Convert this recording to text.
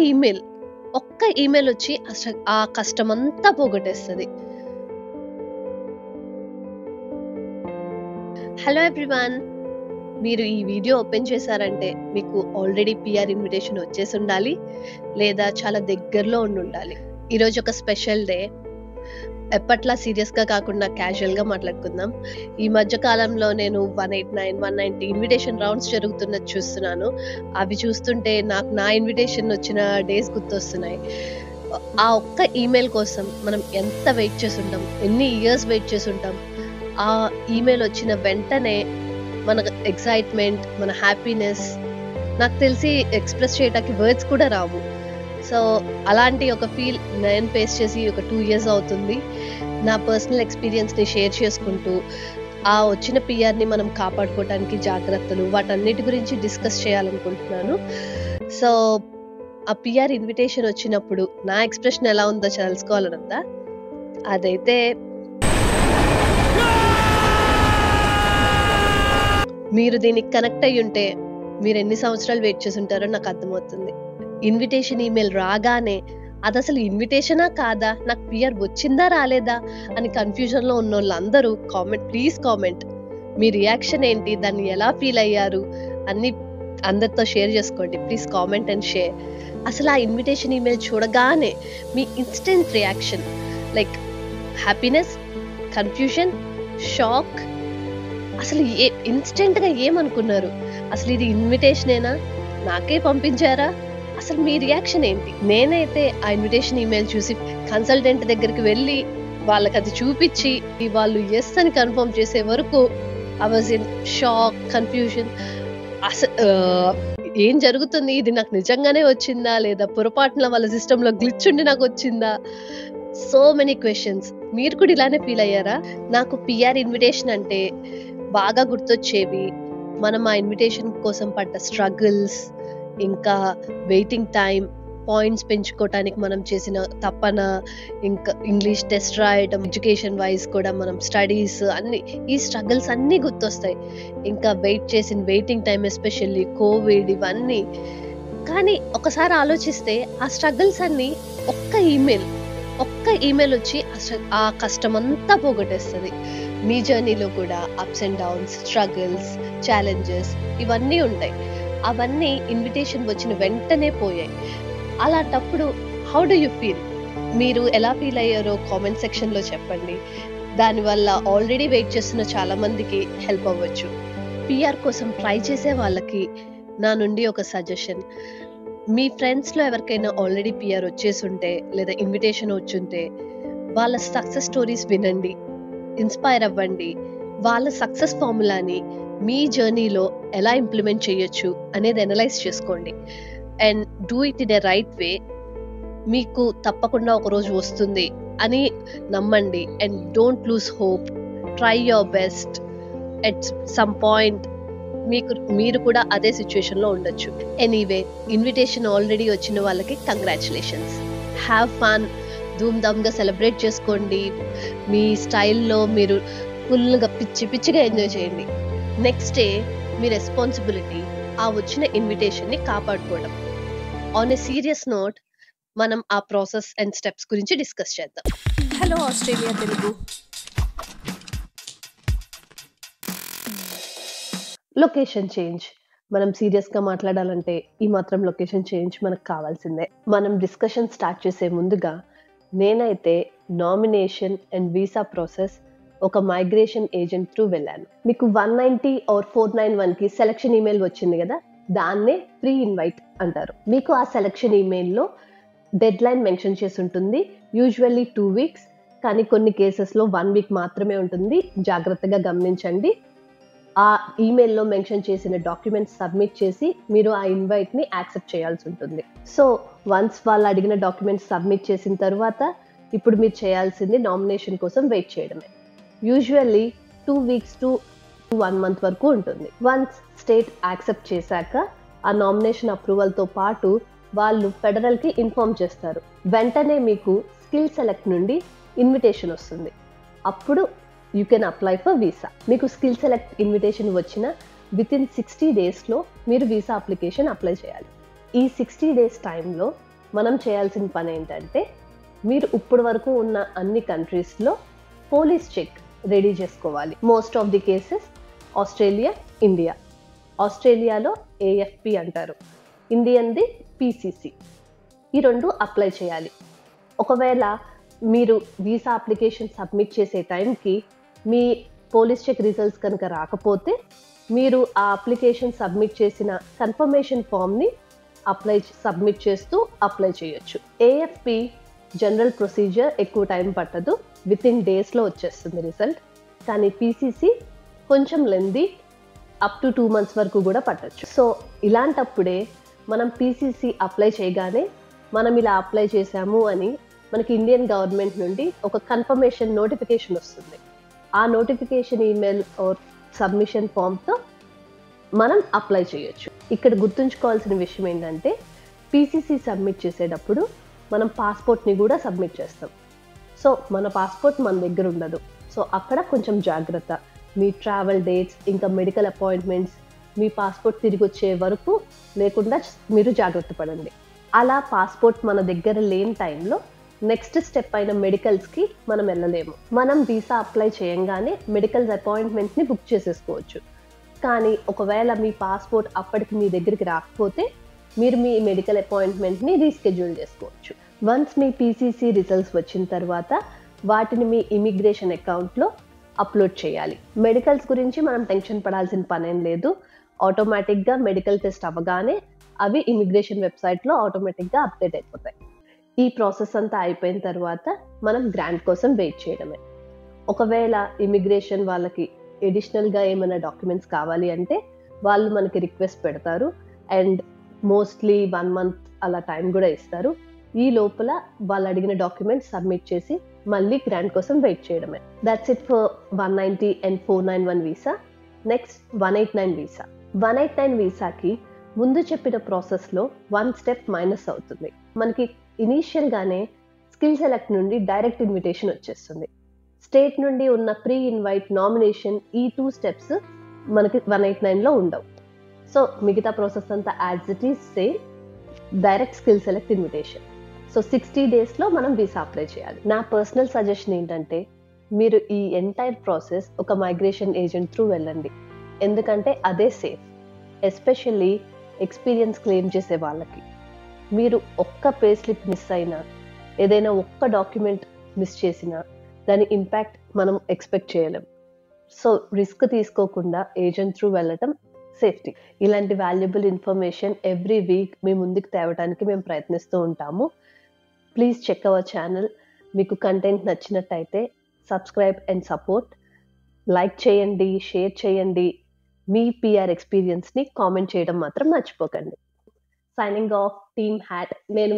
Email వచ్చి అసలు ఆ కష్టమంతా పోగొట్టేస్తుంది. హలో ఎవ్రీవన్, మీరు ఈ వీడియో ఓపెన్ చేశారంటే మీకు ఆల్రెడీ పిఆర్ ఇన్విటేషన్ వచ్చేసి ఉండాలి, లేదా చాలా దగ్గరలో ఉండాలి. ఈరోజు ఒక స్పెషల్ డే. ఎప్పట్లా సీరియస్గా కాకుండా క్యాజువల్గా మాట్లాడుకుందాం. ఈ మధ్య కాలంలో నేను 189, 190 ఇన్విటేషన్ రౌండ్స్ జరుగుతున్నది చూస్తున్నాను. అవి చూస్తుంటే నాకు నా ఇన్విటేషన్ వచ్చిన డేస్ గుర్తొస్తున్నాయి. ఆ ఒక్క ఈమెయిల్ కోసం మనం ఎంత వెయిట్ చేసి ఉంటాం, ఎన్ని ఇయర్స్ వెయిట్ చేసి ఉంటాం. ఆ ఈమెయిల్ వచ్చిన వెంటనే మన ఎక్సైట్మెంట్, మన హ్యాపీనెస్ నాకు తెలిసి ఎక్స్ప్రెస్ చేయడానికి వర్డ్స్ కూడా రావు. సో అలాంటి ఒక ఫీల్ నేను ఫేస్ చేసి ఒక 2 years అవుతుంది. నా పర్సనల్ ఎక్స్పీరియన్స్ని షేర్ చేసుకుంటూ ఆ వచ్చిన పిఆర్ని మనం కాపాడుకోవడానికి జాగ్రత్తలు, వాటన్నిటి గురించి డిస్కస్ చేయాలనుకుంటున్నాను. సో ఆ పిఆర్ ఇన్విటేషన్ వచ్చినప్పుడు నా ఎక్స్ప్రెషన్ ఎలా ఉందో తెలుసుకోవాలనుందా? అదైతే మీరు దీనికి కనెక్ట్ అయ్యి ఉంటే మీరు ఎన్ని సంవత్సరాలు వెయిట్ చేసి ఉంటారో నాకు అర్థమవుతుంది. ఇన్విటేషన్ ఈమెయిల్ రాగానే అది అసలు ఇన్విటేషనా కాదా, నాకు పిఆర్ వచ్చిందా రాలేదా అని కన్ఫ్యూజన్లో ఉన్న వాళ్ళందరూ ప్లీజ్ కామెంట్. మీ రియాక్షన్ ఏంటి, దాన్ని ఎలా ఫీల్ అయ్యారు అన్ని అందరితో షేర్ చేసుకోండి. Please comment and share. అసలు ఆ ఇన్విటేషన్ ఈమెయిల్ చూడగానే మీ instant reaction like happiness, confusion, shock, అసలు ఇన్స్టెంట్గా ఏమనుకున్నారు? అసలు ఇది ఇన్విటేషనేనా, నాకే పంపించారా, అసలు మీ రియాక్షన్ ఏంటి? నేనైతే ఆ ఇన్విటేషన్ ఈమెయిల్ చూసి కన్సల్టెంట్ దగ్గరికి వెళ్ళి వాళ్ళకి అది చూపించి వాళ్ళు ఎస్ అని కన్ఫర్మ్ చేసే వరకు I was in shock, confusion. అసలు ఏం జరుగుతుంది, ఇది నాకు నిజంగానే వచ్చిందా, లేదా పొరపాటున వాళ్ళ సిస్టంలో గ్లిచ్ ఉండి నాకు వచ్చిందా? So many questions. మీరు కూడా ఇలానే ఫీల్ అయ్యారా? నాకు పిఆర్ ఇన్విటేషన్ అంటే బాగా గుర్తొచ్చేవి మనం ఆ ఇన్విటేషన్ కోసం పడ్డ స్ట్రగుల్స్, ఇంకా వెయిటింగ్ టైం, పాయింట్స్ పెంచుకోవటానికి మనం చేసిన తపన, ఇంకా ఇంగ్లీష్ టెస్ట్ రాయటం, ఎడ్యుకేషన్ వైజ్ కూడా మనం స్టడీస్ అన్ని, ఈ స్ట్రగుల్స్ అన్నీ గుర్తొస్తాయి. ఇంకా వెయిటింగ్ టైం, ఎస్పెషల్లీ కోవిడ్, ఇవన్నీ. కానీ ఒకసారి ఆలోచిస్తే ఆ స్ట్రగుల్స్ అన్నీ ఒక్క ఈమెయిల్ వచ్చి ఆ కష్టమంతా పోగొట్టేస్తుంది. మీ జర్నీలో కూడా ups and downs, struggles, challenges ఇవన్నీ ఉంటాయి. అవన్నీ ఇన్విటేషన్ వచ్చిన వెంటనే పోయాయి. అలాంటప్పుడు హౌ డు యూ ఫీల్? మీరు ఎలా ఫీల్ అయ్యారో కామెంట్ సెక్షన్లో చెప్పండి. దానివల్ల ఆల్రెడీ వెయిట్ చేస్తున్న చాలా మందికి హెల్ప్ అవ్వచ్చు. పిఆర్ కోసం ట్రై చేసే వాళ్ళకి నా నుండి ఒక సజెషన్. మీ ఫ్రెండ్స్లో ఎవరికైనా ఆల్రెడీ పిఆర్ వచ్చేసి ఉంటే, లేదా ఇన్విటేషన్ వచ్చుంటే, వాళ్ళ సక్సెస్ స్టోరీస్ వినండి, ఇన్స్పైర్ అవ్వండి. వాళ్ళ సక్సెస్ ఫార్ములాని మీ జర్నీలో ఎలా ఇంప్లిమెంట్ చేయొచ్చు అనేది అనలైజ్ చేసుకోండి. And do it in a right way. మీకు తప్పకుండా ఒకరోజు వస్తుంది అని నమ్మండి. And don't lose hope. Try your best. At some point మీరు కూడా అదే సిచ్యువేషన్లో ఉండొచ్చు. ఎనీవే, ఇన్విటేషన్ ఆల్రెడీ వచ్చిన వాళ్ళకి కంగ్రాచులేషన్స్. Have fun. ధూమ్ధామ్గా సెలబ్రేట్ చేసుకోండి. మీ స్టైల్లో మీరు ఫుల్గా పిచ్చిగా ఎంజాయ్ చేయండి. నెక్స్ట్ డే మీ రెస్పాన్సిబిలిటీ ఆ వచ్చిన ఇన్విటేషన్ని కాపాడుకోవడం. ఆన్ ఎ సీరియస్ నోట్, మనం ఆ ప్రాసెస్ అండ్ స్టెప్స్ గురించి డిస్కస్ చేద్దాం. Hello Australia Telugu. Location change. మనం సీరియస్గా మాట్లాడాలంటే ఈ మాత్రం లొకేషన్ చేంజ్ మనకు కావాల్సిందే. మనం డిస్కషన్ స్టార్ట్ చేసే ముందుగా నేనైతే నామినేషన్ అండ్ వీసా ప్రాసెస్ ఒక మైగ్రేషన్ ఏజెంట్ త్రూ వెళ్ళాను. మీకు 190 or 491కి సెలక్షన్ ఈమెయిల్ వచ్చింది కదా, దాన్నే ప్రీ ఇన్వైట్ అంటారు. మీకు ఆ సెలక్షన్ ఈమెయిల్లో డెడ్ లైన్ మెన్షన్ చేసి ఉంటుంది. యూజువల్లీ 2 weeks, కానీ కొన్ని కేసెస్లో 1 week మాత్రమే ఉంటుంది. జాగ్రత్తగా గమనించండి. ఆ ఈమెయిల్లో మెన్షన్ చేసిన డాక్యుమెంట్స్ సబ్మిట్ చేసి మీరు ఆ ఇన్వైట్ని యాక్సెప్ట్ చేయాల్సి ఉంటుంది. సో వన్స్ వాళ్ళు అడిగిన డాక్యుమెంట్స్ సబ్మిట్ చేసిన తర్వాత ఇప్పుడు మీరు చేయాల్సింది నామినేషన్ కోసం వెయిట్ చేయడమే. యూజువల్లీ 2 weeks to 1 month వరకు ఉంటుంది. వన్స్ స్టేట్ యాక్సెప్ట్ చేశాక ఆ నామినేషన్ అప్రూవల్తో పాటు వాళ్ళు ఫెడరల్కి ఇన్ఫార్మ్ చేస్తారు. వెంటనే మీకు స్కిల్ సెలెక్ట్ నుండి ఇన్విటేషన్ వస్తుంది. అప్పుడు you can apply for visa. మీకు స్కిల్ సెలెక్ట్ ఇన్విటేషన్ వచ్చిన విత్ ఇన్ 60 daysలో మీరు వీసా అప్లికేషన్ అప్లై చేయాలి. ఈ 60 డేస్ టైంలో మనం చేయాల్సిన పని ఏంటంటే, మీరు ఇప్పటి వరకు ఉన్న అన్ని కంట్రీస్లో పోలీస్ చెక్ రెడీ చేసుకోవాలి. Most of the cases Australia, India. ఆస్ట్రేలియాలో ఏఎఫ్పి అంటారు, ఇండియన్ది పిసిసి. ఈ రెండు అప్లై చేయాలి. ఒకవేళ మీరు వీసా అప్లికేషన్ సబ్మిట్ చేసే టైంకి మీ పోలీస్ చెక్ రిజల్ట్స్ కనుక రాకపోతే, మీరు ఆ అప్లికేషన్ సబ్మిట్ చేసిన కన్ఫర్మేషన్ ఫామ్ని సబ్మిట్ చేస్తూ అప్లై చేయొచ్చు. ఏఎఫ్పి జనరల్ ప్రొసీజర్, ఎక్కువ టైం పట్టదు, విత్ ఇన్ డేస్లో వచ్చేస్తుంది రిజల్ట్. కానీ పిసిసి కొంచెం లెందీ, అప్ టు 2 months వరకు కూడా పట్టచ్చు. సో ఇలాంటప్పుడే మనం పిసిసి అప్లై చేయగానే మనం ఇలా అప్లై చేశాము అని మనకి ఇండియన్ గవర్నమెంట్ నుండి ఒక కన్ఫర్మేషన్ నోటిఫికేషన్ వస్తుంది. ఆ నోటిఫికేషన్ ఈమెయిల్ ఆర్ సబ్మిషన్ ఫామ్తో మనం అప్లై చేయొచ్చు. ఇక్కడ గుర్తుంచుకోవాల్సిన విషయం ఏంటంటే, పిసిసి సబ్మిట్ చేసేటప్పుడు మనం పాస్పోర్ట్ని కూడా సబ్మిట్ చేస్తాం. సో మన పాస్పోర్ట్ మన దగ్గర ఉండదు. సో అక్కడ కొంచెం జాగ్రత్త. మీ ట్రావెల్ డేట్స్, ఇంకా మెడికల్ అపాయింట్మెంట్స్, మీ పాస్పోర్ట్ తిరిగి వచ్చే వరకు లేకుండా మీరు జాగ్రత్త పడండి. అలా పాస్పోర్ట్ మన దగ్గర లేని టైంలో నెక్స్ట్ స్టెప్ అయిన మెడికల్స్కి మనం వెళ్ళలేము. మనం వీసా అప్లై చేయంగానే మెడికల్స్ అపాయింట్మెంట్ని బుక్ చేసేసుకోవచ్చు. కానీ ఒకవేళ మీ పాస్పోర్ట్ అప్పటికి మీ దగ్గరికి రాకపోతే మీరు మీ మెడికల్ అపాయింట్మెంట్ని రీస్కెడ్యూల్ చేసుకోవచ్చు. వన్స్ మీ పిసిసి రిజల్ట్స్ వచ్చిన తర్వాత వాటిని మీ ఇమిగ్రేషన్ అకౌంట్లో అప్లోడ్ చేయాలి. మెడికల్స్ గురించి మనం టెన్షన్ పడాల్సిన పనేం లేదు. ఆటోమేటిక్గా మెడికల్ టెస్ట్ అవ్వగానే అవి ఇమిగ్రేషన్ వెబ్సైట్లో ఆటోమేటిక్గా అప్డేట్ అయిపోతాయి. ఈ ప్రాసెస్ అంతా అయిపోయిన తర్వాత మనం గ్రాంట్ కోసం వెయిట్ చేయడమే. ఒకవేళ ఇమిగ్రేషన్ వాళ్ళకి ఎడిషనల్గా ఏమైనా డాక్యుమెంట్స్ కావాలి అంటే వాళ్ళు మనకి రిక్వెస్ట్ పెడతారు అండ్ మోస్ట్లీ 1 month అలా టైం కూడా ఇస్తారు. ఈ లోపల వాళ్ళు అడిగిన డాక్యుమెంట్స్ సబ్మిట్ చేసి మళ్ళీ గ్రాంట్ కోసం వెయిట్ చేయడమే. That's it for 190 and 491 visa. Next 189 visa. 189 వీసాకి ముందు చెప్పిన ప్రాసెస్లో 1 step మైనస్ అవుతుంది. మనకి ఇనీషియల్గానే స్కిల్ సెలెక్ట్ నుండి డైరెక్ట్ ఇన్విటేషన్ వచ్చేస్తుంది. స్టేట్ నుండి ఉన్న ప్రీ ఇన్వైట్, నామినేషన్, ఈ 2 steps మనకి 189లో ఉండవు. సో మిగతా ప్రాసెస్ అంతా as it is same, direct skill select invitation. So 60 daysలో మనం వీసా అప్లై చేయాలి. నా పర్సనల్ సజెషన్ ఏంటంటే, మీరు ఈ ఎంటైర్ ప్రాసెస్ ఒక మైగ్రేషన్ ఏజెంట్ త్రూ వెళ్ళండి. ఎందుకంటే అదే సేఫ్, ఎస్పెషల్లీ ఎక్స్పీరియన్స్ క్లెయిమ్ చేసే వాళ్ళకి. మీరు ఒక్క పే స్లిప్ మిస్ అయినా, ఏదైనా ఒక్క డాక్యుమెంట్ మిస్ చేసినా దాని ఇంపాక్ట్ మనం ఎక్స్పెక్ట్ చేయలేం. సో రిస్క్ తీసుకోకుండా ఏజెంట్ త్రూ వెళ్ళటం సేఫ్టీ. ఇలాంటి వాల్యుబుల్ ఇన్ఫర్మేషన్ ఎవ్రీ వీక్ మీ ముందుకు తేవడానికి మేము ప్రయత్నిస్తూ ఉంటాము. Please check our channel. మీకు కంటెంట్ నచ్చినట్టయితే సబ్స్క్రైబ్ అండ్ సపోర్ట్. లైక్ చేయండి, షేర్ చేయండి. మీ పిఆర్ ఎక్స్పీరియన్స్ని కామెంట్ చేయడం మాత్రం మర్చిపోకండి. Signing off, team hat. నేను